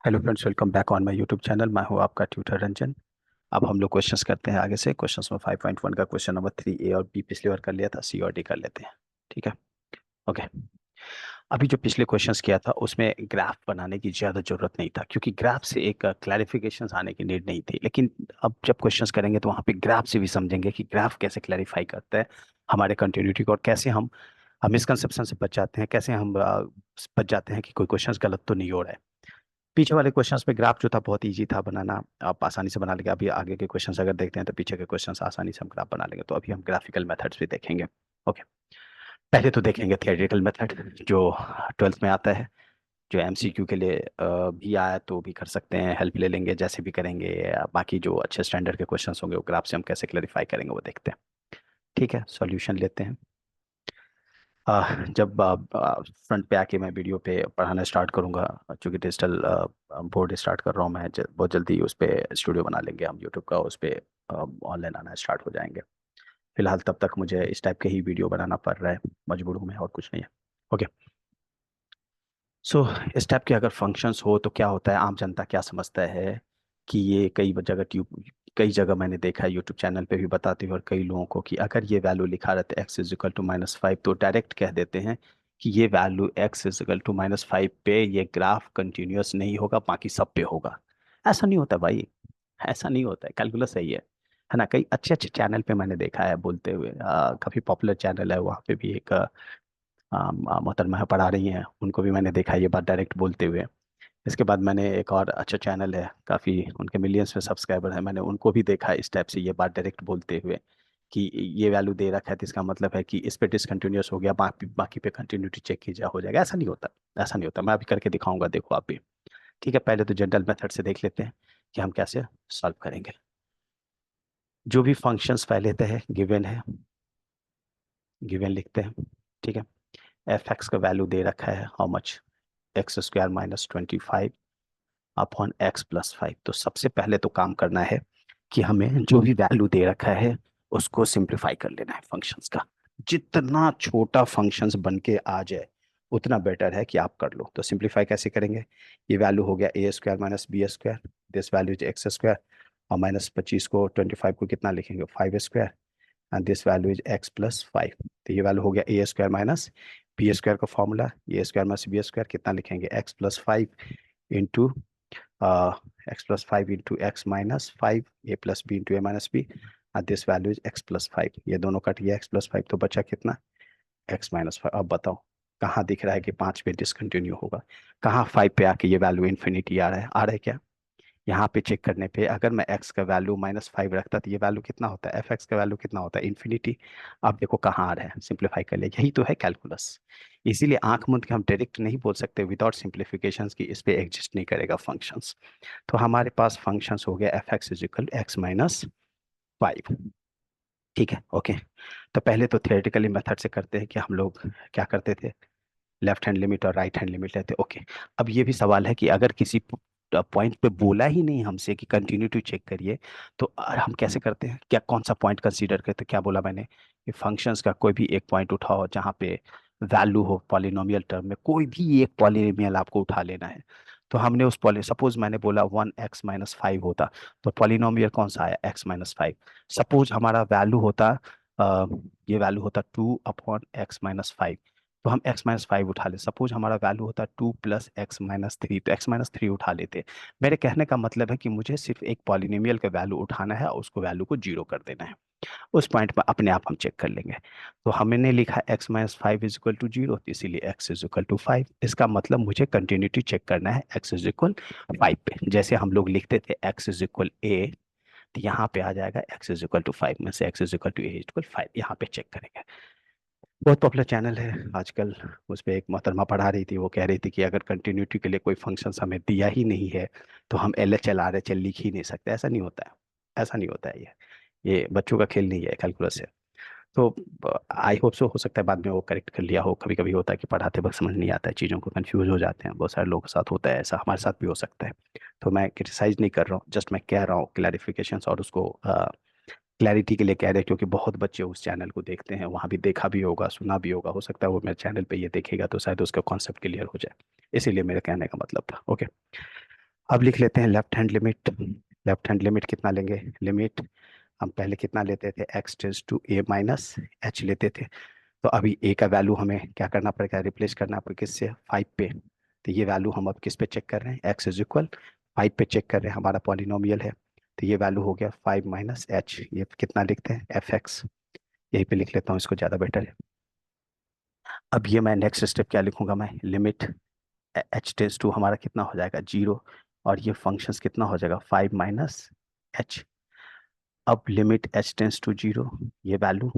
Hello friends, welcome back on my YouTube channel. मैं हूं आपका ट्यूटर रंजन। अब हम लोग क्वेश्चंस करते हैं आगे से। क्वेश्चंस में 5.1 का क्वेश्चन नंबर 3 ए और बी पिछली बार कर लिया था, सी और डी कर लेते हैं। ठीक है। ओके। अभी जो पिछले क्वेश्चंस किया था उसमें ग्राफ बनाने की ज़्यादा जरूरत नहीं था, क्योंकि ग्राफ से एक क्लैरिफिकेशंस आने की नीड नहीं थी। लेकिन अब जब क्वेश्चंस करेंगे तो वहाँ पे ग्राफ से भी समझेंगे कि ग्राफ कैसे क्लैरिफाई करता है हमारे कंटिन्यूटी को, और कैसे हम मिसकंसेप्शन से बच जाते हैं, कैसे हम बच जाते हैं कि कोई क्वेश्चंस गलत तो नहीं हो रहा है। पीछे वाले क्वेश्चंस में ग्राफ जो था बहुत इजी था बनाना, आप आसानी से बना लेंगे। अभी आगे के क्वेश्चंस अगर देखते हैं तो पीछे के क्वेश्चंस आसानी से हम ग्राफ बना लेंगे। तो अभी हम ग्राफिकल मेथड्स भी देखेंगे। ओके। पहले तो देखेंगे थियोरेटिकल मेथड, जो 12th में आता है, जो एमसीक्यू के लिए भी आया तो भी कर सकते हैं, हेल्प ले लेंगे जैसे भी करेंगे। बाकी जो अच्छे स्टैंडर्ड के क्वेश्चंस होंगे वो ग्राफ से हम कैसे क्लैरिफाई करेंगे वो देखते हैं। ठीक है, सॉल्यूशन लेते हैं। जब फ्रंट पे आके मैं वीडियो पे पढ़ाना स्टार्ट करूंगा, चूंकि डिजिटल बोर्ड स्टार्ट कर रहा हूँ मैं, बहुत जल्दी उस पे स्टूडियो बना लेंगे हम यूट्यूब का, उस पे ऑनलाइन आना स्टार्ट हो जाएंगे। फिलहाल तब तक मुझे इस टाइप के ही वीडियो बनाना पड़ रहा है, मजबूर हूँ मैं, और कुछ नहीं है। ओके। सो इस टाइप के अगर फंक्शंस हो तो क्या होता है, आम जनता क्या समझता है कि ये कई जगह मैंने देखा है, यूट्यूब चैनल पे भी बताते हुए और कई लोगों को, कि अगर ये वैल्यू लिखा रहता है एक्स इज इक्वल टू -5 तो डायरेक्ट कह देते हैं कि ये value X is equal to -5 पे ये ग्राफ कंटिन्यूअस नहीं होगा, बाकी सब पे होगा। ऐसा नहीं होता भाई, ऐसा नहीं होता है। कैलकुलस सही है ना। कई अच्छे अच्छे चैनल पे मैंने देखा है बोलते हुए, काफी पॉपुलर चैनल है, वहाँ पे भी एक मोहतरमा पढ़ा रही हैं, उनको भी मैंने देखा ये बात डायरेक्ट बोलते हुए। इसके बाद मैंने एक और अच्छा चैनल है, काफ़ी उनके मिलियंस में सब्सक्राइबर है, मैंने उनको भी देखा इस टाइप से ये बात डायरेक्ट बोलते हुए कि ये वैल्यू दे रखा है तो इसका मतलब है कि इस पे डिसकंटिन्यूअस हो गया, बाकी बाकी पे कंटिन्यूटी चेक कीजिए हो जाएगा। ऐसा नहीं होता, ऐसा नहीं होता। मैं अभी करके दिखाऊंगा, देखो आप भी। ठीक है, पहले तो जनरल मेथड से देख लेते हैं कि हम कैसे सॉल्व करेंगे। जो भी फंक्शंस पहले है गिवन है, गिवन लिखते हैं। ठीक है। एफ एक्स का वैल्यू दे रखा है, how much, x² - 25 upon x+5। तो सबसे पहले तो काम करना है कि हमें जो भी वैल्यू दे रखा है उसको सिंप्लीफाई कर लेना है फंक्शंस का। जितना छोटा फंक्शंस बन के आ जाए उतना बेटर है कि आप कर लो। तो सिंप्लीफाई कैसे करेंगे, ये वैल्यू हो गया a² - b², this value is x², और -25 को 25 को कितना लिखेंगे, 5², and this value is x+5। तो ये वैल्यू हो गया a² - b² का फॉर्मूला, a² - b² कितना लिखेंगे, x+5 into x+5 into x-5, a+b into a-b, this value is x+5। ये दोनों कट गया x+5, तो बचा कितना, x-5। अब बताओ कहाँ दिख रहा है कि 5 पे डिसकंटिन्यू होगा, कहाँ 5 पे आके ये वैल्यू इन्फिनिटी आ रहा है, आ रहा है क्या। यहाँ पे चेक करने पे अगर मैं x का वैल्यू -5 रखता तो ये वैल्यू कितना होता है, एफ एक्स का वैल्यू कितना होता है, इन्फिनिटी। अब देखो कहाँ आ रहा है, सिंप्लीफाई कर ले, यही तो है कैलकुलस। इसीलिए आंख मूंद के हम डायरेक्ट नहीं बोल सकते विदाउट सिंप्लीफिकेशंस की इस पे एग्जिस्ट नहीं करेगा फंक्शंस। तो हमारे पास फंक्शंस हो गया F x is equal x-5। ठीक है। ओके। तो पहले तो थियोरेटिकली मेथड से करते हैं कि हम लोग क्या करते थे, लेफ्ट हैंड लिमिट और राइट हैंड लिमिट लेते। ओके। अब ये भी सवाल है कि अगर किसी पॉइंट पे बोला ही नहीं हमसे कि कंटिन्यूटी चेक करिए, तो हम कैसे करते हैं, क्या कौन सा पॉइंट कंसीडर करते हैं। क्या बोला मैंने कि फंक्शंस का कोई भी एक पॉइंट उठाओ जहाँ पे वैल्यू हो पॉलिनोमियल टर्म में, कोई भी एक पॉलिनोमियल आपको उठा लेना है। तो हमने उस पॉलि सपोज मैंने बोला 1x - 5 होता, तो पॉलिनोमियल कौन सा आया, x-5। सपोज हमारा वैल्यू होता ये वैल्यू होता 2/x-5, तो हम x-5 उठा ले। सपोज हमारा वैल्यू होता 2 + x-3, तो x-3 उठा लेते। मेरे कहने का मतलब है कि मुझे सिर्फ एक पॉलिनोमियल का वैल्यू उठाना है और उसको वैल्यू को जीरो कर देना है। उस पॉइंट पर अपने आप हम चेक कर लेंगे। तो हमने लिखा x-5 इज इक्वल टू 0, तो इसीलिए x इज इक्वल टू 5। इसका मतलब मुझे कंटिन्यूटी चेक करना है x इज इक्वल 5 पे। जैसे हम लोग लिखते थे x इज इक्वल a, तो यहाँ पे आ जाएगा x इज इक्वल टू 5 में से x is equal to a equal 5, यहाँ पे चेक करेंगे। बहुत पॉपुलर चैनल है आजकल, उस पर एक मोहतरमा पढ़ा रही थी, वो कह रही थी कि अगर कंटिन्यूटी के लिए कोई फंक्शन हमें दिया ही नहीं है तो हम L H L R H L लिख ही नहीं सकते। ऐसा नहीं होता है, ऐसा नहीं होता है। ये बच्चों का खेल नहीं है, कैलकुलस है। तो आई होप सो, हो सकता है बाद में वो करेक्ट कर लिया हो। कभी कभी होता है कि पढ़ाते वक्त समझ नहीं आता है, चीज़ों को कंफ्यूज हो जाते हैं, बहुत सारे लोगों के साथ होता है ऐसा, हमारे साथ भी हो सकता है। तो मैं क्रिटिसाइज नहीं कर रहा हूँ, जस्ट मैं कह रहा हूँ क्लैरिफिकेशन और उसको क्लैरिटी के लिए कह रहे हैं, क्योंकि बहुत बच्चे उस चैनल को देखते हैं, वहाँ भी देखा भी होगा, सुना भी होगा। हो सकता है वो मेरे चैनल पे ये देखेगा तो शायद उसका कॉन्सेप्ट क्लियर हो जाए, इसीलिए मेरे कहने का मतलब था। ओके। अब लिख लेते हैं left hand limit. Left hand limit कितना लेंगे, लिमिट हम पहले कितना लेते थे, X tends to A minus H लेते थे। तो अभी ए का वैल्यू हमें क्या करना पड़ेगा, रिप्लेस करना पड़ेगा किससे, 5 पे। तो ये वैल्यू हम अब किस पे चेक कर रहे हैं, एक्स इज इक्वल 5 पे चेक कर रहे हैं, हमारा पॉलिनोमियल है। तो ये वैल्यू हो गया 5 माइनस एच, ये कितना लिखते हैं, एफ एक्स। यहीं पे लिख लेता हूँ, इसको ज़्यादा बेटर है। अब ये मैं नेक्स्ट स्टेप क्या लिखूंगा, मैं लिमिट एच टेंस टू हमारा कितना हो जाएगा, 0। और ये फंक्शंस कितना हो जाएगा, 5 माइनस एच। अब लिमिट एच टेंस टू 0, ये वैल्यू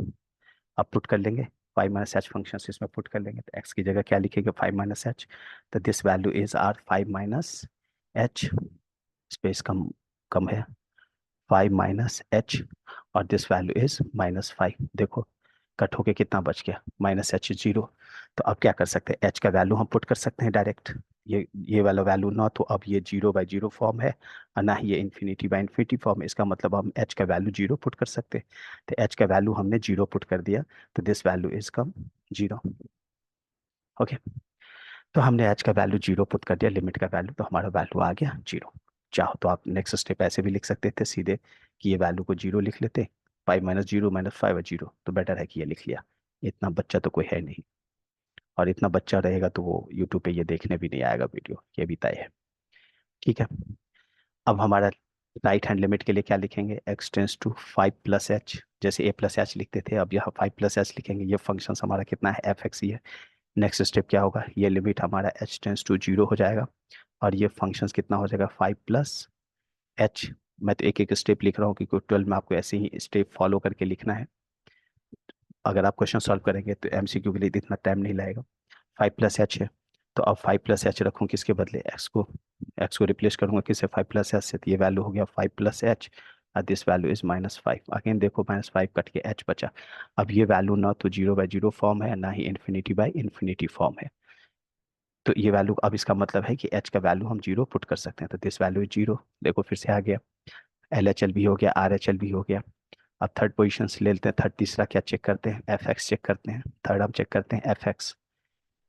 अब पुट कर लेंगे, 5 माइनस एच फंक्शन इसमें पुट कर लेंगे। तो एक्स की जगह क्या लिखेंगे, 5 माइनस एच। तो this value is are 5 minus H, space कम कम है, 5 माइनस एच। और दिस वैल्यू इज -5। देखो कट होके कितना बच गया, -h 0। तो अब क्या कर सकते हैं, एच का वैल्यू हम पुट कर सकते हैं डायरेक्ट। ये वाला वैल्यू ना, तो अब ये 0/0 फॉर्म है, और ना ही ये ∞/∞ फॉर्म है। इसका मतलब हम एच का वैल्यू 0 पुट कर सकते हैं। तो एच का वैल्यू हमने 0 पुट कर दिया, तो this value is come 0। Okay, तो हमने एच का वैल्यू 0 पुट कर दिया, लिमिट का वैल्यू, तो हमारा वैल्यू आ गया 0। चाहो तो आप नेक्स्ट स्टेप ऐसे भी लिख सकते थे सीधे, कि ये वैल्यू को 0 लिख लेते, 5 - 0 - 5 और 0, तो बेटर है कि ये लिख लिया। इतना बच्चा तो कोई है नहीं, और इतना बच्चा रहेगा तो वो यूट्यूब पे ये देखने भी नहीं आएगा वीडियो, ये भी तय है। ठीक है, अब हमारा राइट हैंड लिमिट के लिए क्या लिखेंगे, X tends to 5 plus H, जैसे ए प्लस एच लिखते थे, अब यहाँ 5 प्लस एच लिखेंगे। ये फंक्शन हमारा कितना है, एफ एक्स ही है। नेक्स्ट स्टेप क्या होगा, ये लिमिट हमारा एच टेंस टू 0 हो जाएगा, और ये फंक्शन कितना हो जाएगा, 5 प्लस एच। मैं तो एक एक स्टेप लिख रहा हूँ क्योंकि 12 में आपको ऐसे ही स्टेप फॉलो करके लिखना है। अगर आप क्वेश्चन सॉल्व करेंगे तो एमसीक्यू के लिए इतना टाइम नहीं लगेगा। 5 प्लस एच है, तो अब 5 प्लस एच रखूँ किसके बदले, एक्स को रिप्लेस करूंगा किससे, 5 प्लस एच से। तो ये वैल्यू हो गया 5 प्लस एच, और दिस वैल्यू इज -5। अगेन देखो -5 कट के एच बचा। अब ये वैल्यू ना तो 0/0 फॉर्म है, ना ही ∞/∞ फॉर्म है। तो ये वैल्यू, अब इसका मतलब है कि एच का वैल्यू हम 0 पुट कर सकते हैं। तो दिस वैल्यू इज 0, देखो फिर से आ गया। LHL भी हो गया, RHL भी हो गया। अब थर्ड पोजीशन से ले लेते हैं, थर्ड तीसरा क्या चेक करते हैं, एफ एक्स चेक करते हैं। थर्ड हम चेक करते हैं एफ एक्स।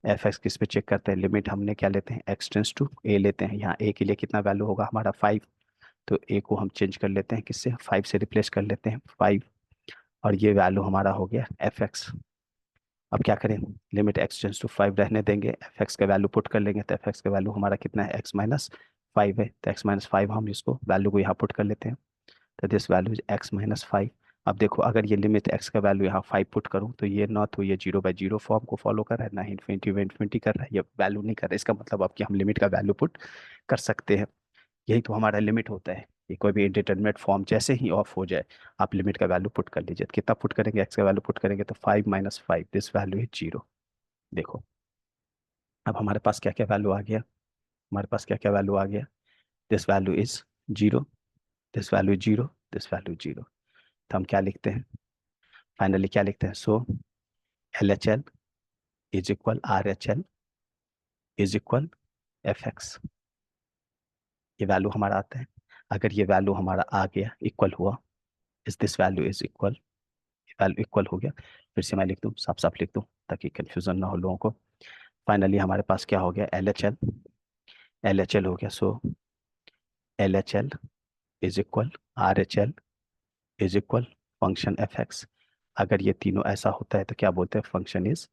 एफ एक्स किस पे चेक करते हैं, लिमिट हमने क्या लेते हैं, एक्स टेंस टू ए लेते हैं। यहाँ ए के लिए कितना वैल्यू होगा हमारा, 5। तो ए को हम चेंज कर लेते हैं किससे, 5 से रिप्लेस कर लेते हैं 5। और ये वैल्यू हमारा हो गया एफ एक्स। अब क्या करें, लिमिट एक्स टेंस टू 5 रहने देंगे, एफ एक्स का वैल्यू पुट कर लेंगे। तो एफ एक्स का वैल्यू हमारा कितना है, x - 5 है। तो x - 5 हम इसको वैल्यू को यहाँ पुट कर लेते हैं। तो दिस वैल्यू इज x - 5। अब देखो अगर ये लिमिट x का वैल्यू यहाँ 5 पुट करूँ, तो ये ना तो ये 0/0 फॉर्म को फॉलो कर रहा है, ना ही ∞/∞ कर रहा है, ये वैल्यू नहीं कर रहा है। इसका मतलब अब कि हम लिमिट का वैल्यू पुट कर सकते हैं। यही तो हमारा लिमिट होता है, कि कोई भी इंडिटरमिनेट फॉर्म जैसे ही ऑफ हो जाए, आप लिमिट का वैल्यू पुट कर लीजिए। तो कितना पुट करेंगे, एक्स का वैल्यू पुट करेंगे, तो 5 - 5, दिस वैल्यू इज 0। देखो अब हमारे पास क्या क्या वैल्यू आ गया, हमारे पास क्या क्या वैल्यू आ गया, this value is 0, this value 0, this value 0। तो हम क्या लिखते हैं, फाइनली क्या लिखते हैं, सो LHL is equal RHL is equal FX। ये वैल्यू हमारा आता है। अगर ये वैल्यू हमारा आ गया, इक्वल हुआ, is this value is equal, value equal हो गया, फिर से मैं लिख दूं, साफ साफ लिख दूं ताकि कंफ्यूजन ना हो लोगों को। फाइनली हमारे पास क्या हो गया, LHL हो गया। सो LHL is equal RHL is equal function FX। अगर ये तीनों ऐसा होता है तो क्या बोलते हैं, function is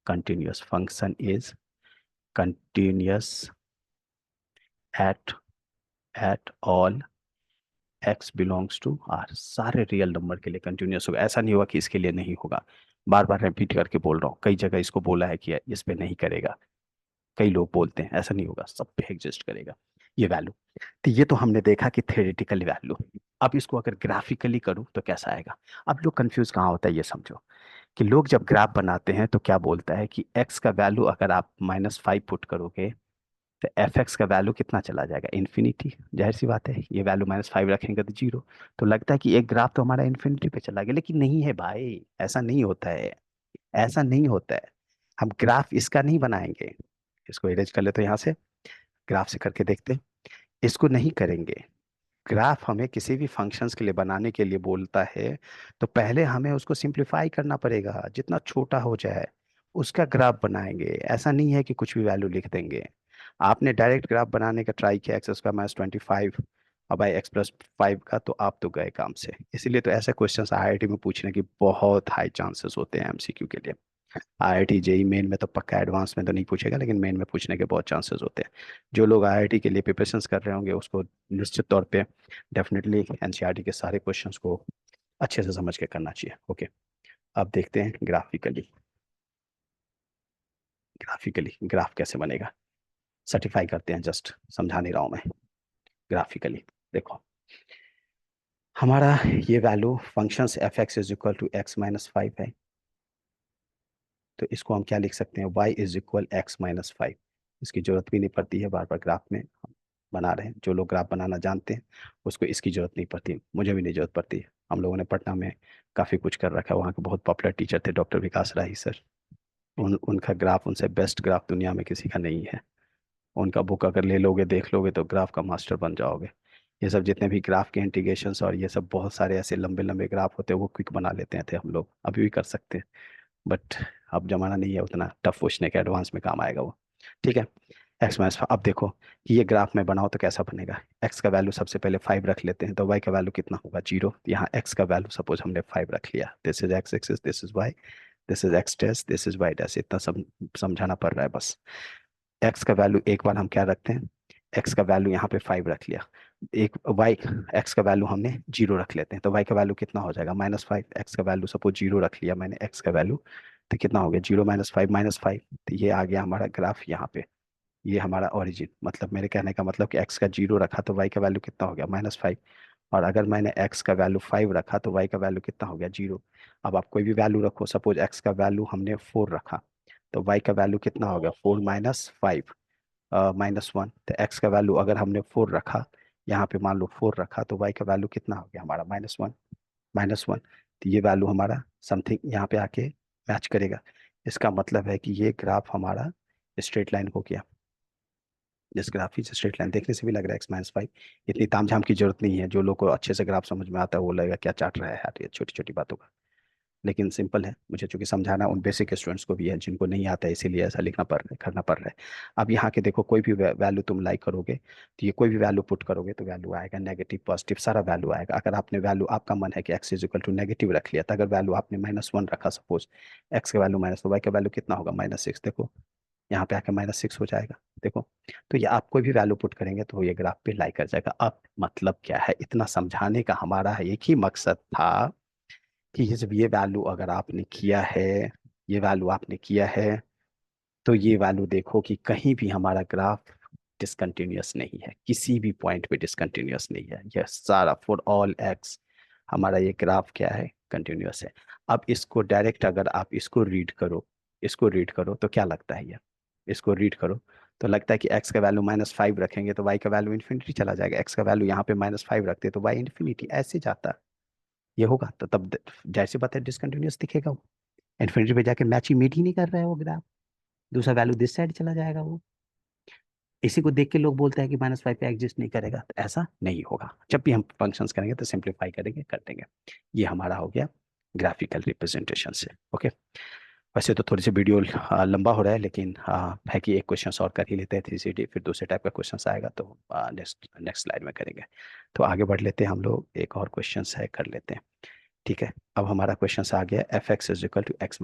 continuous, function is continuous at all x belongs to R. सारे रियल नंबर के लिए कंटिन्यूअस होगा, ऐसा नहीं होगा कि इसके लिए नहीं होगा। बार बार रिपीट करके बोल रहा हूँ, कई जगह इसको बोला है कि इस पे नहीं करेगा, कई लोग बोलते हैं, ऐसा नहीं होगा, सब पे एग्जिस्ट करेगा ये वैल्यू। तो ये तो हमने देखा कि थ्योरेटिकल वैल्यू। अब इसको अगर ग्राफिकली करूँ तो कैसा आएगा। अब लोग कंफ्यूज कहाँ होता है, ये समझो कि लोग जब ग्राफ बनाते हैं तो क्या बोलता है कि एक्स का वैल्यू अगर आप -5 पुट करोगे, तो एफ एक्स का वैल्यू कितना चला जाएगा, इन्फिनिटी। जाहिर सी बात है, ये वैल्यू -5 रखेंगे तो 0। तो लगता है कि एक ग्राफ तो हमारा इन्फिनिटी पे चला गया, लेकिन नहीं है भाई, ऐसा नहीं होता है, ऐसा नहीं होता है। हम ग्राफ इसका नहीं बनाएंगे, इसको इरेज कर लेते हैं यहाँ से, ग्राफ से करके देखते हैं। इसको नहीं करेंगे। ग्राफ हमें किसी भी फंक्शंस के लिए बनाने के लिए बोलता है, तो पहले हमें उसको सिंप्लीफाई करना पड़ेगा, जितना छोटा हो जाए उसका ग्राफ बनाएंगे। ऐसा नहीं है कि कुछ भी वैल्यू लिख देंगे। आपने डायरेक्ट ग्राफ बनाने का ट्राई किया x² - 25 और बाई x+5 का, तो आप तो गए काम से। इसीलिए तो ऐसे क्वेश्चंस आईआईटी में पूछने की बहुत हाई चांसेस होते हैं एमसीक्यू के लिए। आईआईटी जेई मेन में तो पक्का, एडवांस में तो नहीं पूछेगा, लेकिन मेन में पूछने के बहुत चांसेस होते हैं। जो लोग आईआईटी के लिए प्रिपरेशंस कर रहे होंगे उसको निश्चित तौर पे डेफिनेटली एनसीईआरटी के सारे क्वेश्चंस को अच्छे से समझ के करना चाहिए। ओके, अब देखते हैं ग्राफिकली। ग्राफ कैसे बनेगा, सर्टिफाई करते हैं, जस्ट समझा नहीं रहा हूं मैं। ग्राफिकली देखो, हमारा ये value functions F x is equal to x - 5 है, तो इसको हम क्या लिख सकते हैं, y इज इक्वल x - 5। इसकी जरूरत भी नहीं पड़ती है, बार बार ग्राफ में हम बना रहे हैं। जो लोग ग्राफ बनाना जानते हैं उसको इसकी जरूरत नहीं पड़ती, मुझे भी नहीं जरूरत पड़ती है। हम लोगों ने पटना में काफ़ी कुछ कर रखा है, वहाँ के बहुत पॉपुलर टीचर थे डॉक्टर विकास राही सर। उनका ग्राफ, उनसे बेस्ट ग्राफ दुनिया में किसी का नहीं है। उनका बुक अगर ले लोगे, देख लोगे, तो ग्राफ का मास्टर बन जाओगे। ये सब जितने भी ग्राफ के इंटीग्रेशंस और ये सब बहुत सारे ऐसे लंबे लंबे ग्राफ होते हैं, वो क्विक बना लेते थे हम लोग, अभी भी कर सकते हैं। बट अब जमाना नहीं है उतना टफ पूछने के, एडवांस में काम आएगा वो। ठीक है, अब देखो कि ये ग्राफ में बनाओ तो कैसा बनेगा। एक्स का वैल्यू सबसे पहले 5 रख लेते हैं, तो वाई का वैल्यू कितना होगा, 0। यहाँ एक्स का वैल्यू सपोज हमने 5 रख लिया, this is X axis, this is Y, this is X dash, this is Y dash. इतना समझाना पड़ रहा है बस। एक्स का वैल्यू एक बार हम क्या रखते हैं, एक्स का वैल्यू यहाँ पे 5 रख लिया। एक वाई, एक्स का वैल्यू हमने 0 रख लेते हैं, तो वाई का वैल्यू कितना हो जाएगा, -5। एक्स का वैल्यू सपोज 0 रख लिया मैंने, एक्स का वैल्यू, तो कितना हो गया, 0 -5 -5। तो ये आ गया हमारा ग्राफ यहाँ पे। ये हमारा ओरिजिन, मतलब मेरे कहने का मतलब कि एक्स का 0 रखा तो वाई का वैल्यू कितना हो गया, -5। और अगर मैंने एक्स का वैल्यू 5 रखा तो वाई का वैल्यू कितना हो गया, 0। अब आप कोई भी वैल्यू रखो, सपोज एक्स का वैल्यू हमने 4 रखा, तो वाई का वैल्यू कितना हो गया, 4 - 5 -1। तो एक्स का वैल्यू अगर हमने 4 रखा, यहाँ पे मान लो 4 रखा, तो वाई का वैल्यू कितना हो गया हमारा, -1। -1, तो ये वैल्यू हमारा समथिंग यहाँ पे आके मैच करेगा। इसका मतलब है कि ये ग्राफ हमारा स्ट्रेट लाइन हो गया। जिस ग्राफ की स्ट्रेट लाइन देखने से भी लग रहा है x - 5। इतनी तामझाम की जरूरत नहीं है, जो लोग को अच्छे से ग्राफ समझ में आता है वो लगेगा क्या चाट रहा है यार ये छोटी छोटी बातों का। लेकिन सिंपल है, मुझे चूंकि समझाना उन बेसिक स्टूडेंट्स को भी है जिनको नहीं आता है, इसीलिए ऐसा लिखना पड़ रहा है, करना पड़ रहा है। अब यहाँ के देखो, कोई भी वैल्यू तुम लाइक करोगे, तो ये कोई भी वैल्यू पुट करोगे तो वैल्यू आएगा नेगेटिव पॉजिटिव सारा वैल्यू आएगा। अगर आपने वैल्यू, आपका मन है कि X is equal to negative रख लिया, तो अगर वैल्यू आपने -1 रखा सपोज, एक्स का वैल्यू माइनस, तो वाई का वैल्यू कितना होगा, -6। देखो यहाँ पे आके -6 हो जाएगा, देखो। तो ये आप कोई भी वैल्यू पुट करेंगे तो ये ग्राफ पे लाई कर जाएगा। अब मतलब क्या है, इतना समझाने का हमारा एक ही मकसद था कि ये जब ये वैल्यू अगर आपने किया है, ये वैल्यू आपने किया है, तो ये वैल्यू देखो कि कहीं भी हमारा ग्राफ डिसकंटिन्यूअस नहीं है, किसी भी पॉइंट पे डिसकंटिन्यूअस नहीं है। यह सारा फॉर ऑल एक्स हमारा ये ग्राफ क्या है, कंटिन्यूअस है। अब इसको डायरेक्ट अगर आप इसको रीड करो, इसको रीड करो तो क्या लगता है ये, इसको रीड करो तो लगता है कि एक्स का वैल्यू -5 रखेंगे तो वाई का वैल्यू इन्फिनिटी चला जाएगा। एक्स का वैल्यू यहाँ पे -5 रखते तो वाई इन्फिनिटी ऐसे जाता। ये होगा तो तब जाहिर सी बात है डिसकंटिन्यूअस दिखेगा वो। इन्फिनिटी पे जाके मैच ही मीट ही नहीं कर रहा है वो ग्राफ, दूसरा वैल्यू दिस साइड चला जाएगा वो। इसी को देख के लोग बोलते हैं कि -5 पे एग्जिस्ट नहीं करेगा, तो ऐसा नहीं होगा। जब भी हम फंक्शंस करेंगे तो सिंप्लीफाई करेंगे, कर देंगे। ये हमारा हो गया ग्राफिकल रिप्रेजेंटेशन से। ओके, वैसे तो थोड़ी सी वीडियो लंबा हो रहा है, लेकिन है कि एक क्वेश्चन सॉल्व कर ही लेते हैं 3CD, फिर दूसरे टाइप का क्वेश्चन आएगा तो नेक्स्ट नेक्स्ट स्लाइड में करेंगे। तो आगे बढ़ लेते हैं हम लोग, एक और क्वेश्चन है कर लेते हैं। ठीक है, अब हमारा क्वेश्चन आ गया f(x) is equal to x -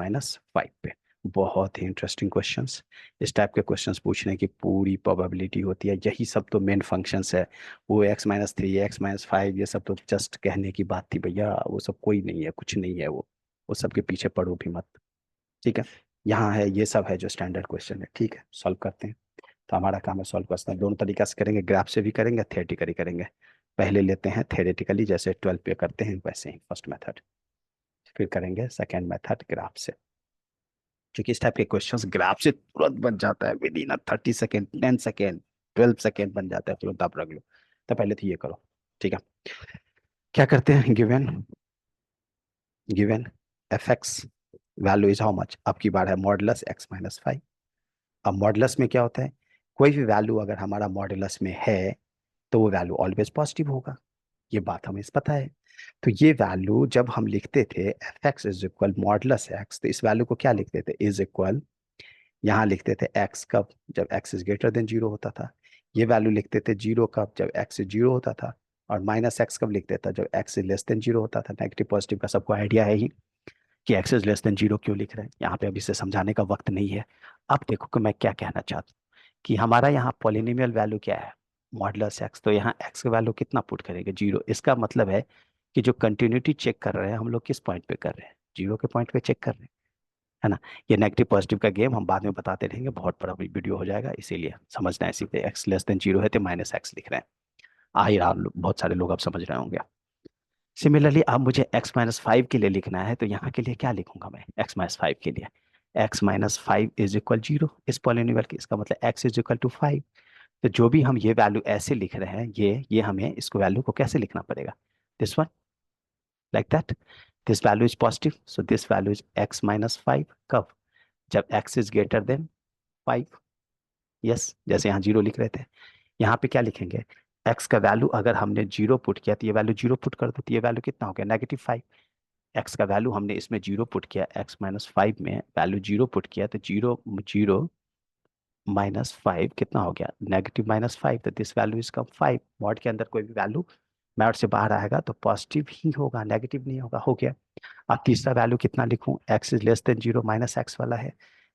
5 पे। बहुत ही इंटरेस्टिंग क्वेश्चंस। इस टाइप के क्वेश्चंस पूछने की पूरी प्रोबेबिलिटी होती है, यही सब तो मेन फंक्शंस है। वो x - 3 x - 5 ये सब तो जस्ट कहने की बात थी भैया, वो सब कोई नहीं है, कुछ नहीं है वो सब के पीछे पड़ो भी मत। ठीक है, यहाँ है, ये सब है जो स्टैंडर्ड क्वेश्चन है। ठीक है, सॉल्व करते हैं। तो हमारा काम है सॉल्व करना, दोनों तरीका से करेंगे, ग्राफ से भी करेंगे, थियोरेटिकली करेंगे। पहले लेते हैं थियोरेटिकली, जैसे 12 पे करते हैं वैसे ही फर्स्ट मेथड, फिर करेंगे सेकेंड मेथड ग्राफ से। क्योंकि इस टाइप के क्वेश्चंस ग्राफ से तुरंत बन जाता है, with in 30 second, 10 second, 12 second बन जाता है, तुरंत आप रख लो। तो पहले तो ये करो। ठीक है, क्या करते हैं, given given f(x) value is how much, अब की बार है मॉडुलस x - 5। अब मॉडुलस में क्या होता है, कोई भी वैल्यू अगर हमारा मॉडुलस में है तो वो वैल्यू ऑलवेज पॉजिटिव होगा, ये बात हमें पता है। तो ये वैल्यू जब हम लिखते थे f(x) is equal modulus x, तो इस वैल्यू को क्या लिखते थे, इज इक्वल यहाँ लिखते थे एक्स कब, जब x is greater than zero होता था। ये वैल्यू लिखते थे जीरो कब, जब एक्स इज जीरो होता था। और माइनस एक्स कब लिखते था, जब x is less than zero होता था। नेगेटिव पॉजिटिव का सबको आइडिया है ही कि X is less than zero क्यों लिख रहे हैं, यहाँ पे अभी से समझाने का वक्त नहीं है। अब देखो कि मैं क्या कहना चाहता हूँ, कि हमारा यहाँ पॉलिनोमियल वैल्यू क्या है, मॉडुलस एक्स। तो यहाँ एक्स का वैल्यू कितना पुट करेंगे, जीरो। इसका मतलब है कि जो कंटिन्यूटी चेक कर रहे हैं हम लोग किस पॉइंट पे कर रहे हैं, जीरो के पॉइंट पे चेक कर रहे हैं, है ना। ये नेगेटिव पॉजिटिव का गेम हम बाद में बताते रहेंगे, बहुत बड़ा वीडियो हो जाएगा, इसीलिए समझना है। सीधे एक्स लेस देन जीरो है तो माइनस एक्स लिख रहे हैं। आ ही रहा, बहुत सारे लोग अब समझ रहे होंगे। सिमिलरली अब मुझे x माइनस फाइव के लिए लिखना है, तो यहाँ के लिए क्या लिखूंगा मैं, x माइनस फाइव के लिए x minus five is equal zero, इस पॉलिनोमियल की, इसका मतलब x is equal to five. तो जो भी हम ये वैल्यू ऐसे लिख रहे हैं, ये हमें इसको वैल्यू को कैसे लिखना पड़ेगा, this one, like that. This value is positive, so this value is x minus five कब, जब x is greater than five. Yes, जैसे यहाँ जीरो लिख रहे थे, यहाँ पे क्या लिखेंगे, x का वैल्यू अगर हमने जीरो पुट किया तो ये वैल्यू जीरो पुट कर दो, तो ये वैल्यू कितना हो गया, नेगेटिव फाइव। एक्स का वैल्यू हमने इसमें जीरो पुट किया, एक्स माइनस फाइव में वैल्यू जीरो पुट किया, तो जीरो जीरो माइनस फाइव कितना हो गया, नेगेटिव माइनस फाइव। तो this value is come five. Mod के अंदर कोई भी वैल्यू मॉड से बाहर आएगा तो पॉजिटिव ही होगा, नेगेटिव नहीं होगा, हो गया। अब तीसरा वैल्यू कितना लिखूं, x is less than zero, minus x वाला है,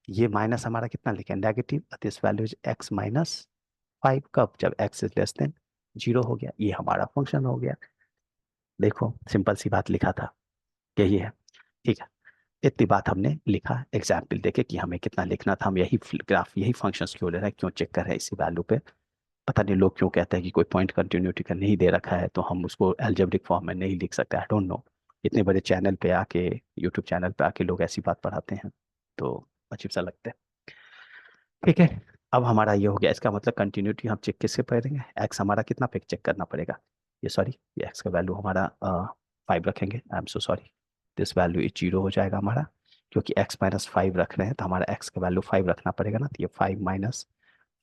ये माइनस हमारा कितना लिखे, negative. This value is x minus five कब, जब x is less than zero हो गया। ये हमारा फंक्शन हो गया। देखो सिंपल सी बात लिखा था, यही है, ठीक है। इतनी बात हमने लिखा एग्जाम्पल देके कि हमें कितना लिखना था। हम यही ग्राफ, यही फंक्शंस क्यों ले रहे हैं, क्यों चेक कर रहे हैं इसी वैल्यू पे। पता नहीं लोग क्यों कहते हैं कि कोई पॉइंट कंटिन्यूटी का नहीं दे रखा है तो हम उसको एल्जेब्रिक फॉर्म में नहीं लिख सकते, आई डोंट नो। इतने बड़े चैनल पे आके, यूट्यूब चैनल पे आके लोग ऐसी बात पढ़ाते हैं, तो अजीब सा लगता है। ठीक है, अब हमारा ये हो गया, इसका मतलब कंटिन्यूटी हम चेक किससे करेंगे, एक्स हमारा कितना पे चेक करना पड़ेगा, ये सॉरी, ये एक्स का वैल्यू हमारा फाइव रखेंगे, I am so sorry, this value is zero हो जाएगा हमारा, क्योंकि एक्स माइनस फाइव रख रहे हैं तो हमारा एक्स का वैल्यू फाइव रखना पड़ेगा ना, तो ये फाइव माइनस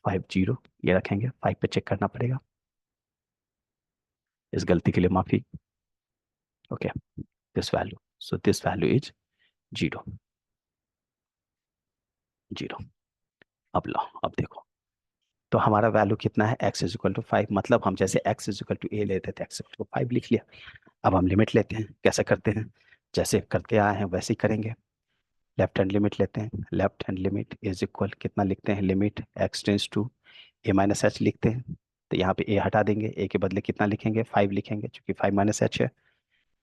फाइव जीरो, ये रखेंगे, फाइव पे चेक करना पड़ेगा। इस गलती के लिए माफी। Okay, this value, so this value is zero, zero. अब लो, अब देखो, तो हमारा वैल्यू कितना है, X is equal to five, मतलब हम जैसे X is equal to A लेते थे, एक्स इक्वल टू फाइव लिख लिया। अब हम लिमिट लेते हैं, कैसे करते हैं, जैसे करते आए हैं वैसे ही करेंगे। लेफ्ट हैंड लिमिट लेते हैं, left hand limit is equal, कितना लिखते हैं, limit x tends to A minus H लिखते हैं। तो यहाँ पे ए हटा देंगे, ए के बदले कितना लिखेंगे, फाइव लिखेंगे, क्योंकि फाइव माइनस एच है,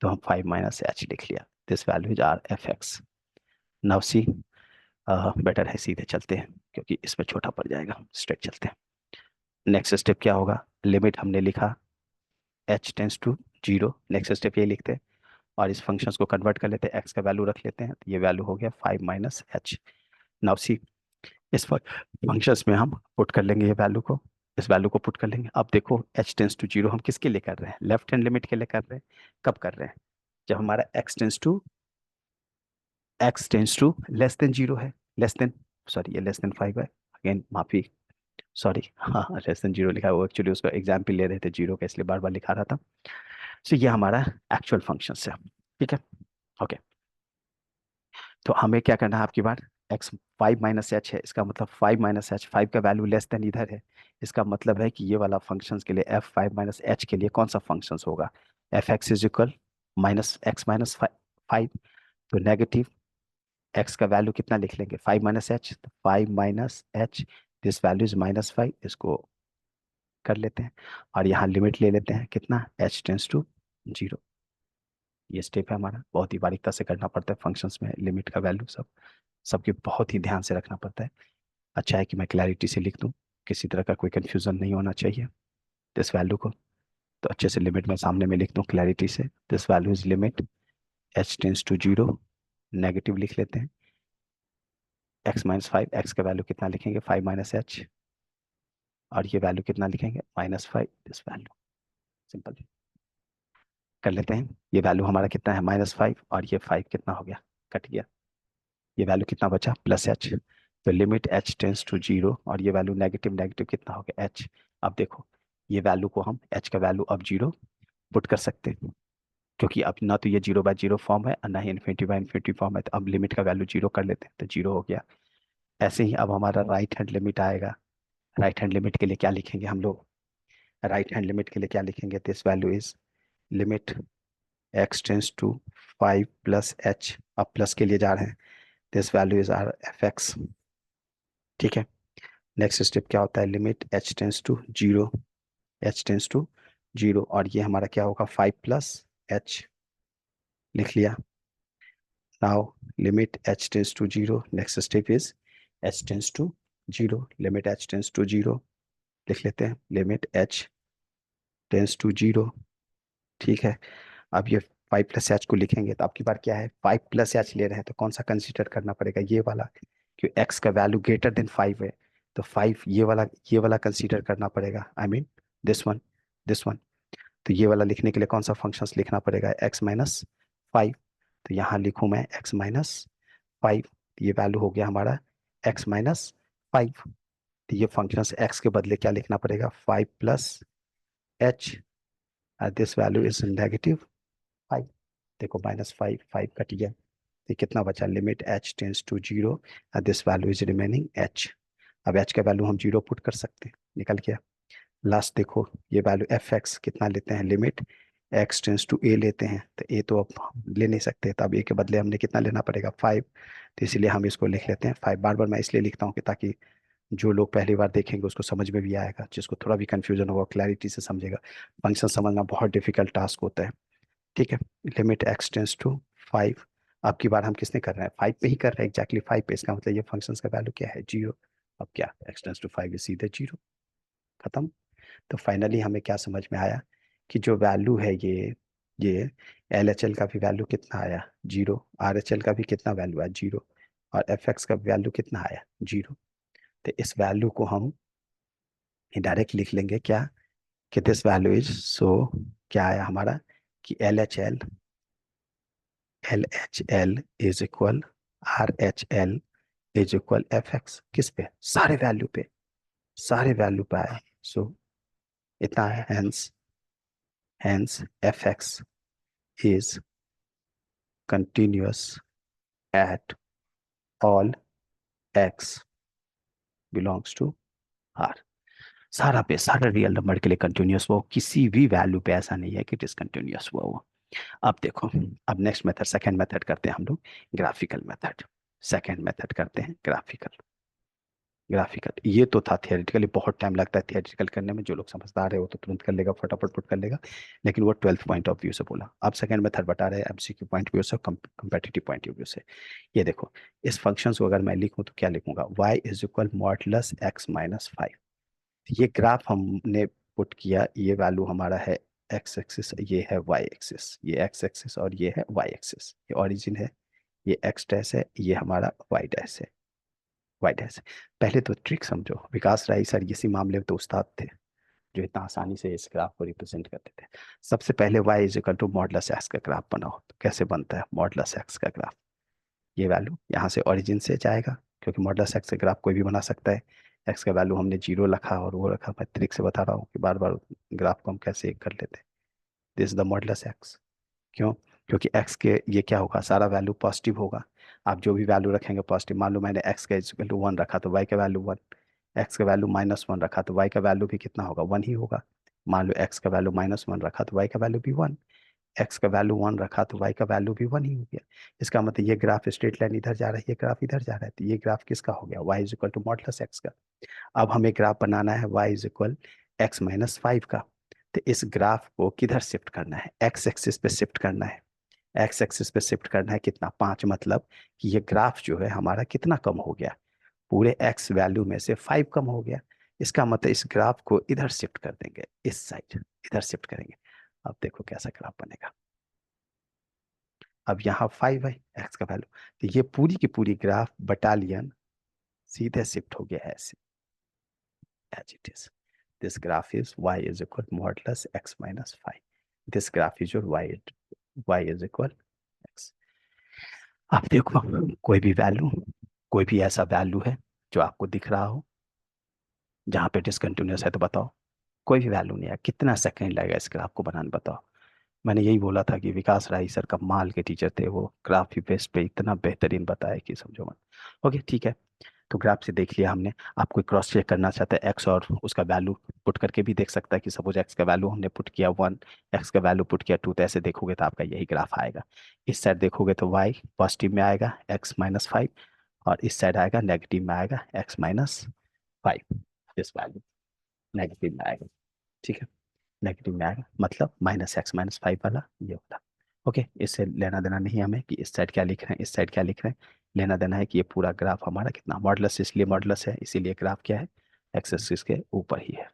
तो हम फाइव माइनस एच लिख लिया। This value is r f x. Now see, better है सीधे चलते हैं, क्योंकि इसमें छोटा पड़ जाएगा, स्ट्रेट चलते हैं। नेक्स्ट स्टेप क्या होगा, लिमिट हमने लिखा H tends to zero, next step ये लिखते हैं, और इस फंक्शंस को कन्वर्ट कर लेते हैं, एक्स का वैल्यू रख लेते हैं, तो ये वैल्यू हो गया five minus H. Now see, इस फंक्शंस में हम पुट कर लेंगे ये वैल्यू को, इस वैल्यू को पुट कर लेंगे। अब देखो एच टेंस टू जीरो हम किसके लिए कर रहे हैं, लेफ्ट हैंड लिमिट के लिए कर रहे हैं। कब कर रहे हैं, जब हमारा x tends to less than zero है, लेस देन, सॉरी ये लेस देन फाइव है, अगेन माफी, सॉरी, हाँ लेस देन जीरो लिखा है, वो एक्चुअली उसका एग्जाम्पल ले रहे थे जीरो का, इसलिए बार बार लिखा रहा था। सो ये हमारा एक्चुअल फंक्शन है, ठीक है। ओके, तो हमें क्या करना है आपकी बार, एक्स फाइव माइनस एच है, इसका मतलब फाइव माइनस एच, फाइव का वैल्यू लेस देन इधर है, इसका मतलब है कि ये वाला फंक्शन के लिए एफ फाइव माइनस एच के लिए कौन सा फंक्शन होगा, F x is equal minus x minus five. तो नेगेटिव एक्स का वैल्यू कितना लिख लेंगे, फाइव माइनस एच, तो five minus H, this value is minus five, इसको कर लेते हैं, और यहाँ लिमिट ले लेते हैं कितना, एच टेंस टू जीरो। ये स्टेप है हमारा, बहुत ही बारीकता से करना पड़ता है फंक्शंस में, लिमिट का वैल्यू सब सबके बहुत ही ध्यान से रखना पड़ता है। अच्छा है कि मैं क्लैरिटी से लिख दूं, किसी तरह का कोई कंफ्यूजन नहीं होना चाहिए दिस वैल्यू को। तो अच्छे से लिमिट में सामने में लिख दूं क्लैरिटी से, this value is limit H tends to zero, negative लिख लेते हैं, एक्स माइनस फाइव, एक्स का वैल्यू कितना लिखेंगे, फाइव माइनस एच, और ये वैल्यू कितना लिखेंगे, minus five, this value, simple कर लेते हैं। ये वैल्यू हमारा कितना है, माइनस फाइव, और ये फाइव कितना हो गया, कट गया, ये वैल्यू कितना बचा, प्लस एच। तो limit H tends to zero, और ये वैल्यू नेगेटिव, नेगेटिव कितना हो गया, एच। अब देखो ये वैल्यू को हम, एच का वैल्यू अब जीरो पुट कर सकते हैं, क्योंकि अब ना तो ये जीरो बाय जीरो फॉर्म है और ना ही इन्फिनिटी बाय इन्फिनिटी फॉर्म है, तो अब लिमिट का वैल्यू जीरो कर लेते हैं, तो जीरो हो गया। ऐसे ही अब हमारा राइट हैंड लिमिट आएगा। राइट हैंड लिमिट के लिए क्या लिखेंगे हम लोग? राइट हैंड लिमिट के लिए क्या लिखेंगे? This value is limit x tends to 5 + h, अब प्लस के लिए जा रहे हैं। This value is r f x. ठीक है। नेक्स्ट स्टेप क्या होता है? Limit H tends to zero, h tends to zero, और ये हमारा क्या होगा? 5 + h, लिख लिया। Now limit H tends to zero, next step is h tends to zero, limit H tends to zero, लिख लेते हैं limit H tends to zero. ठीक है। अब ये 5 + h को लिखेंगे तो आपकी बार क्या है? 5 + h ले रहे हैं तो कौन सा कंसीडर करना पड़ेगा? ये वाला, क्योंकि x का वैल्यू ग्रेटर देन 5 है, तो 5 ये वाला कंसीडर करना पड़ेगा। I mean this one, this one. तो ये वाला लिखने के लिए कौन सा फंक्शंस लिखना पड़ेगा? x - 5। तो यहाँ लिखूँ मैं x - 5, ये वैल्यू हो गया हमारा x - 5। तो ये फंक्शंस x के बदले क्या लिखना पड़ेगा? 5 + h, दिस वैल्यू इज -5। देखो -5, 5 कट गया, ये कितना बचा? Limit H tends to zero, this value is remaining h. अब एच का वैल्यू हम जीरो पुट कर सकते हैं, निकल गया। लास्ट देखो, ये वैल्यू एफ एक्स कितना लेते हैं? Limit x tends to A लेते हैं, तो ए तो अब हम ले नहीं सकते, तो अब ए के बदले हमने कितना लेना पड़ेगा? 5। तो इसलिए हम इसको लिख लेते हैं 5। बार बार मैं इसलिए लिखता हूँ कि ताकि जो लोग पहली बार देखेंगे उसको समझ में भी आएगा, जिसको थोड़ा भी कंफ्यूजन होगा क्लैरिटी से समझेगा। फंक्शन समझना बहुत डिफिकल्ट टास्क होता है। ठीक है। Limit x tends to 5। अब की बार हम किसने कर रहे हैं? 5 पे ही कर रहे हैं, एग्जैक्टली 5 पे। इसका मतलब ये फंक्शन का वैल्यू क्या है? जीरो। अब क्या? एक्स टेंस टू 5 इज सीधे जीरो, खत्म। तो फाइनली हमें क्या समझ में आया कि जो वैल्यू है ये एल एच एल का भी वैल्यू कितना आया? जीरो। आर एच एल का भी कितना वैल्यू आया? जीरो। और एफ एक्स का वैल्यू कितना आया? जीरो। तो इस वैल्यू को हम डायरेक्ट लिख लेंगे क्या? कि दिस वैल्यू इज सो, क्या आया हमारा? कि L H L is equal RHL is equal F x. किस पे? सारे वैल्यू पे, सारे वैल्यू पे आया। सो इतना है, hence f x is continuous at all x belongs to R. सारा पे, सारे रियल नंबर के लिए कंटिन्यूअस वो, किसी भी वैल्यू पे ऐसा नहीं है कि डिसकंटिन्यूअस हुआ वो। अब देखो, अब नेक्स्ट मेथड, सेकंड मेथड करते हैं हम लोग, ग्राफिकल मेथड। सेकंड मेथड करते हैं ग्राफिकल। ग्राफिकल ये तो था थियोरेटिकली, बहुत टाइम लगता है थियोरेटिकल करने में। जो लोग समझदार है वो तो तुरंत कर लेगा, फटाफट पुट कर लेगा, लेकिन वो 12th पॉइंट ऑफ व्यू से बोला। अब सेकंड मेथड बता रहे हैं एमसीक्यू पॉइंट व्यू से, कंपेटिटिव पॉइंट ऑफ व्यू से। ये देखो, इस फंक्शन को अगर मैं लिखूं तो क्या लिखूंगा? y is equal modulus x - 5। ये ग्राफ हमने पुट किया, ये वैल्यू हमारा है एक्स एक्सिस, ये है वाई एक्सिस, ये एक्स एक्सिस और ये है वाई एक्सिस। ये ओरिजिन है, ये एक्स डैश है, ये हमारा वाई डैश है, वाई डैश है। पहले तो ट्रिक समझो, विकास राय सर इसी मामले में तो उस्ताद थे, जो इतना आसानी से इस ग्राफ को रिप्रेजेंट करते थे। सबसे पहले y is equal to modulus x का ग्राफ बनाओ। तो कैसे बनता है मॉडुलस एक्स का ग्राफ? ये वैल्यू यहाँ से ओरिजिन से जाएगा, क्योंकि मॉडुलस एक्स का ग्राफ कोई भी बना सकता है। एक्स का वैल्यू हमने जीरो रखा और वो रखा, मैं ट्रिक से बता रहा हूँ कि बार बार ग्राफ को हम कैसे कर लेते हैं। This the modulus x. क्यों? क्योंकि एक्स के ये क्या होगा? सारा वैल्यू पॉजिटिव होगा। आप जो भी वैल्यू रखेंगे पॉजिटिव, मान लो मैंने एक्स का इक्वल टू 1 रखा तो वाई का वैल्यू 1, एक्स का वैल्यू -1 रखा तो वाई का वैल्यू भी कितना होगा? 1 ही होगा। मान लो एक्स का वैल्यू -1 रखा तो वाई का वैल्यू भी 1, एक्स का वैल्यू 1 रखा तो वाई का वैल्यू भी 1 ही हो गया। इसका मतलब ये ग्राफ स्ट्रेट लाइन इधर जा रहा है, ये ग्राफ इधर जा रहा है, तो ये ग्राफ किसका हो गया? Y is equal to modulus x का। अब हमें ग्राफ बनाना है वाई इज इक्वल x - 5 का। तो इस ग्राफ को किधर शिफ्ट करना है? एक्स एक्सिस पे शिफ्ट करना है। एक्स एक्सिस पे शिफ्ट करना है कितना? 5। मतलब कि ये ग्राफ जो है हमारा कितना कम हो गया? पूरे एक्स वैल्यू में से 5 कम हो गया। इसका मतलब इस ग्राफ को इधर शिफ्ट कर देंगे, इस साइड इधर शिफ्ट करेंगे। अब देखो कैसा ग्राफ बनेगा। अब यहाँ 5 है एक्स का वैल्यू, तो ये पूरी की पूरी ग्राफ बटालियन सीधे शिफ्ट हो गया है ऐसे, as it is. This graph is y is equal modulus x minus 5. This graph is your y is equal x. आप देखो, कोई भी वैल्यू, कोई भी ऐसा वैल्यू है जो आपको दिख रहा हो जहाँ पे डिसकंटिन्यूस है तो बताओ। कोई भी वैल्यू नहीं है, कितना सेकंड लगेगा इस ग्राफ को बनाने, बताओ। मैंने यही बोला था कि विकास राय सर कमाल के टीचर थे, वो ग्राफ बेस पे इतना बेहतरीन बताया कि समझो मत। ओके ठीक है। तो ग्राफ से देख लिया हमने। आप कोई क्रॉस चेक करना चाहता है एक्स और उसका वैल्यू पुट करके भी देख सकता है कि सपोज एक्स का वैल्यू हमने पुट किया 1, एक्स का वैल्यू पुट किया 2, तो ऐसे देखोगे तो आपका यही ग्राफ आएगा। इस साइड देखोगे तो वाई पॉजिटिव में आएगा x-5, और इस साइड आएगा नेगेटिव में आएगा x-5, दिस वैल्यू नेगेटिव में आएगा। ठीक है, नेगेटिव में आएगा मतलब -x-5 वाला ये वाला। ओके, इससे लेना देना नहीं हमें कि इस साइड क्या लिख रहे हैं इस साइड क्या लिख रहे हैं, लेना देना है कि ये पूरा ग्राफ हमारा कितना मॉडुलस, इसलिए मॉडुलस है, इसीलिए ग्राफ क्या है एक्स एक्सिस के ऊपर ही है।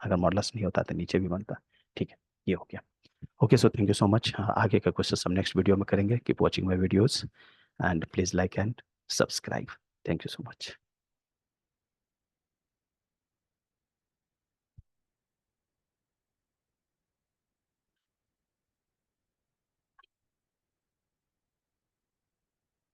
अगर मॉडुलस नहीं होता तो नीचे भी बनता। ठीक है, ये हो गया। Okay, so thank you so much. आगे का क्वेश्चन हम नेक्स्ट वीडियो में करेंगे। Keep watching my videos and please like and subscribe. Thank you so much.